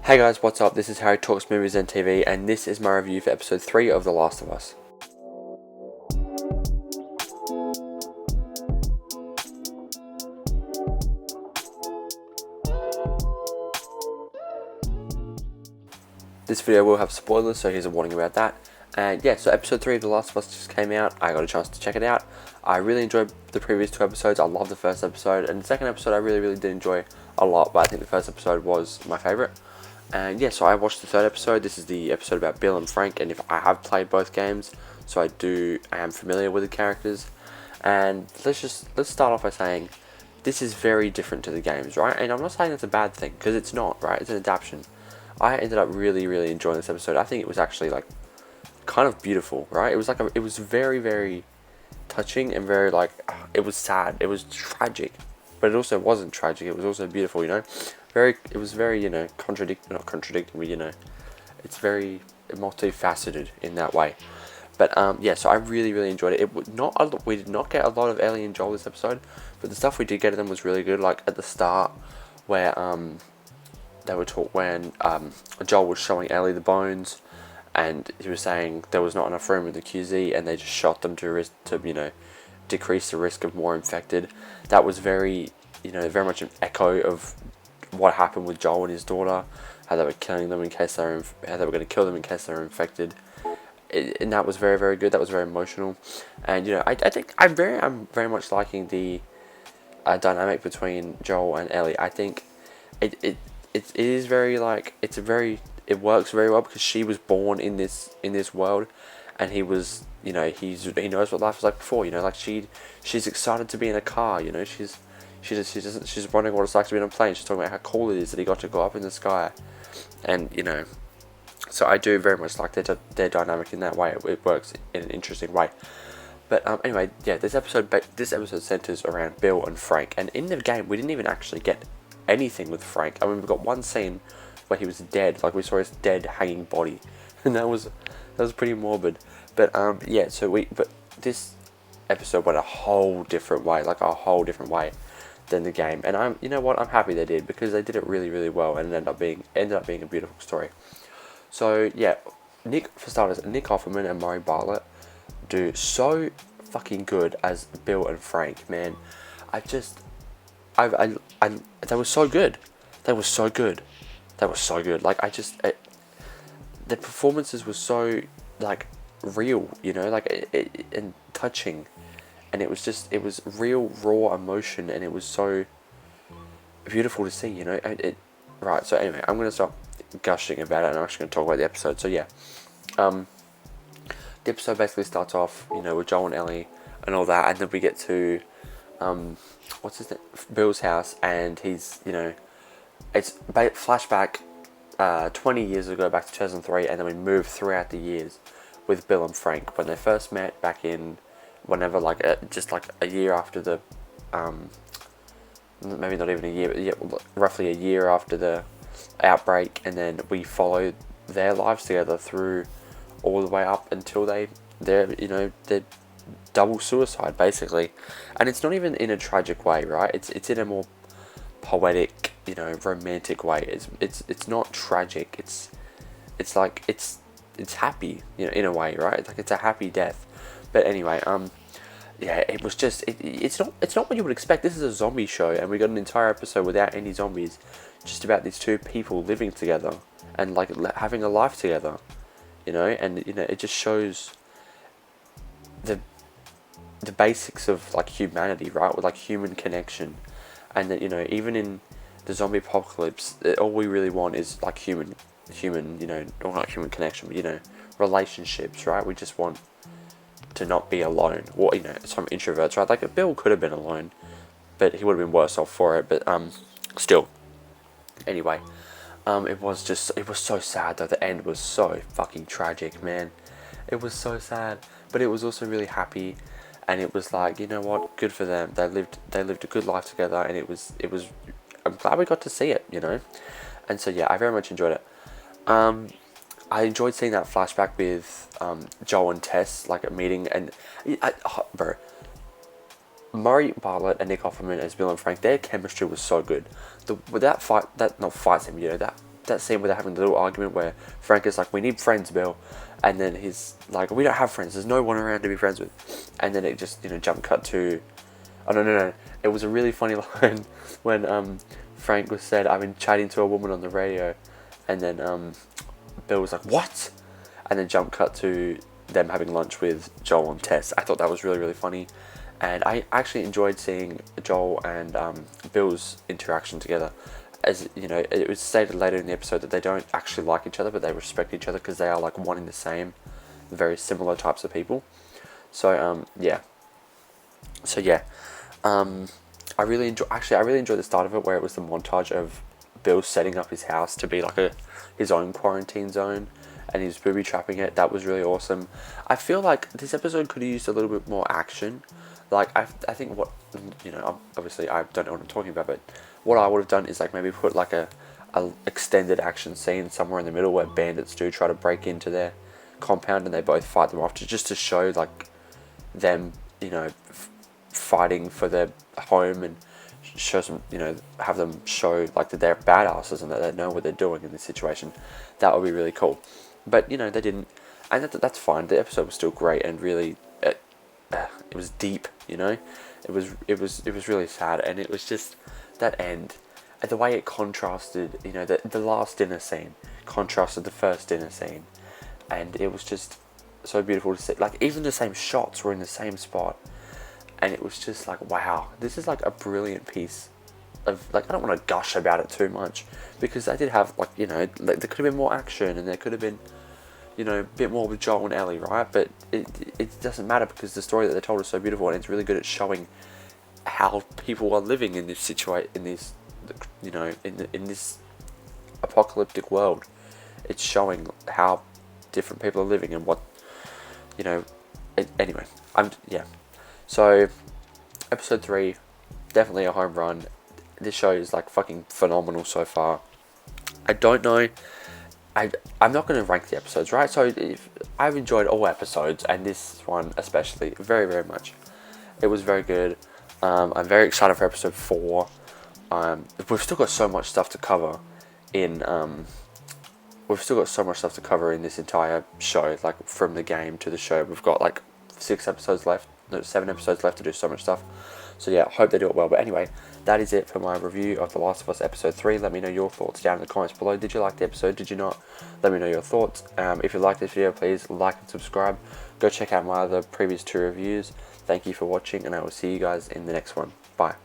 Hey guys, what's up? This is Harry Talks Movies and TV, and this is my review for episode 3 of The Last of Us. This video will have spoilers, so here's a warning about that. And yeah, so episode 3 of The Last of Us just came out. I got a chance to check it out. I really enjoyed the previous 2 episodes. I loved the first episode, and the second episode I really did enjoy a lot, but I think the first episode was my favourite. And yeah, so I watched the third episode. This is the episode about Bill and Frank, and if I have played both games, so I am familiar with the characters. And let's start off by saying this is very different to the games, right? And I'm not saying that's a bad thing, because it's not, right? It's an adaptation. I ended up really enjoying this episode. I think it was actually like kind of beautiful, right? It was it was very touching and very it was sad. It was tragic, but it also wasn't tragic. It was also beautiful, you know. It was very, not contradicting, but it's very multifaceted in that way. But yeah, so I really enjoyed it. We did not get a lot of Ellie and Joel this episode, but the stuff we did get of them was really good. Like at the start, where they were taught when Joel was showing Ellie the bones, and he was saying there was not enough room in the QZ, and they just shot them to decrease the risk of more infected. That was very much an echo of what happened with Joel and his daughter, how they were killing them how they were going to kill them in case they were infected. And that was very good. That was very emotional, and I think I'm very much liking the dynamic between Joel and Ellie. I think it is very it works very well because she was born in this world, and he was he knows what life was like before. She's excited to be in a car. She's wondering what it's like to be on a plane. She's talking about how cool it is that he got to go up in the sky, and so I do very much like their dynamic in that way. It works in an interesting way. But anyway, yeah, this episode centers around Bill and Frank, and in the game we didn't even actually get anything with Frank. I mean, we got one scene where he was dead, like we saw his dead hanging body, and that was pretty morbid. But yeah, but this episode went a whole different way than the game, and I'm happy they did, because they did it really well, and it ended up being a beautiful story. So yeah, Nick Offerman and Murray Bartlett do so fucking good as Bill and Frank, man. They were so good. They were so good. The performances were so real, and touching, and it was real raw emotion, and it was so beautiful to see, Right. So anyway, I'm gonna stop gushing about it, and I'm actually gonna talk about the episode. So yeah, the episode basically starts off, with Joel and Ellie and all that, and then we get to what's his name? Bill's house, and he's it's flashback 20 years ago, back to 2003, and then we move throughout the years with Bill and Frank when they first met back in whenever, just a year after the maybe not even a year, but yeah, roughly a year after the outbreak, and then we follow their lives together through all the way up until they're double suicide basically. And it's not even in a tragic way, right? It's in a more poetic, romantic way. It's not tragic. It's happy, in a way, right? It's a happy death. But anyway, yeah, it was just it's not what you would expect. This is a zombie show, and we got an entire episode without any zombies, just about these two people living together and having a life together, and it just shows the basics of humanity, right? With human connection, and that even in the zombie apocalypse, all we really want is human, or not human connection, but relationships, right? We just want to not be alone. Or some introverts, right? Bill could have been alone, but he would have been worse off for it. But still. Anyway, it was so sad though. The end was so fucking tragic, man. It was so sad, but it was also really happy, and it was what, good for them. They lived a good life together, and it was. I'm glad we got to see it, and so yeah, I very much enjoyed it. I enjoyed seeing that flashback with Joel and Tess, a meeting, and bro, Murray Bartlett and Nick Offerman as Bill and Frank, their chemistry was so good. That that scene where they're having a little argument where Frank is like, we need friends, Bill. And then he's like, we don't have friends. There's no one around to be friends with. And then it just, jump cut to... Oh, no. It was a really funny line when Frank was said, I've been chatting to a woman on the radio. And then Bill was like, what? And then jump cut to them having lunch with Joel and Tess. I thought that was really, really funny. And I actually enjoyed seeing Joel and Bill's interaction together. As you know, it was stated later in the episode that they don't actually like each other, but they respect each other because they are like one and the same, very similar types of people. So yeah. I really enjoyed the start of it, where it was the montage of Bill setting up his house to be like his own quarantine zone, and he's booby trapping it. That was really awesome. I feel like this episode could have used a little bit more action. Like I think what, obviously I don't know what I'm talking about, but what I would have done is like maybe put like a extended action scene somewhere in the middle where bandits do try to break into their compound and they both fight them off, just to show like them, fighting for their home, and show some, have them show like that they're badasses and that they know what they're doing in this situation. That would be really cool. But they didn't, and that's fine. The episode was still great and really, it was deep. It was really sad, and it was just that end, and the way it contrasted. The last dinner scene contrasted the first dinner scene, and it was just so beautiful to see. Like even the same shots were in the same spot, and it was just like, wow, this is like a brilliant piece of, like, I don't want to gush about it too much, because I did have like, there could have been more action, and there could have been, a bit more with Joel and Ellie, right? But it doesn't matter, because the story that they told is so beautiful, and it's really good at showing how people are living in this in this, in this apocalyptic world. It's showing how different people are living and what, anyway, So, episode 3, definitely a home run. This show is like fucking phenomenal so far. I don't know. I'm not going to rank the episodes, right? So I've enjoyed all episodes, and this one especially, very, very much. It was very good. I'm very excited for episode 4. We've still got so much stuff to cover in this entire show, like from the game to the show. We've got like 7 episodes left to do so much stuff. So yeah, hope they do it well. But anyway, that is it for my review of The Last of Us episode 3. Let me know your thoughts down in the comments below. Did you like the episode? Did you not? Let me know your thoughts. If you like this video, please like and subscribe. Go check out my other previous 2 reviews. Thank you for watching, and I will see you guys in the next one. Bye.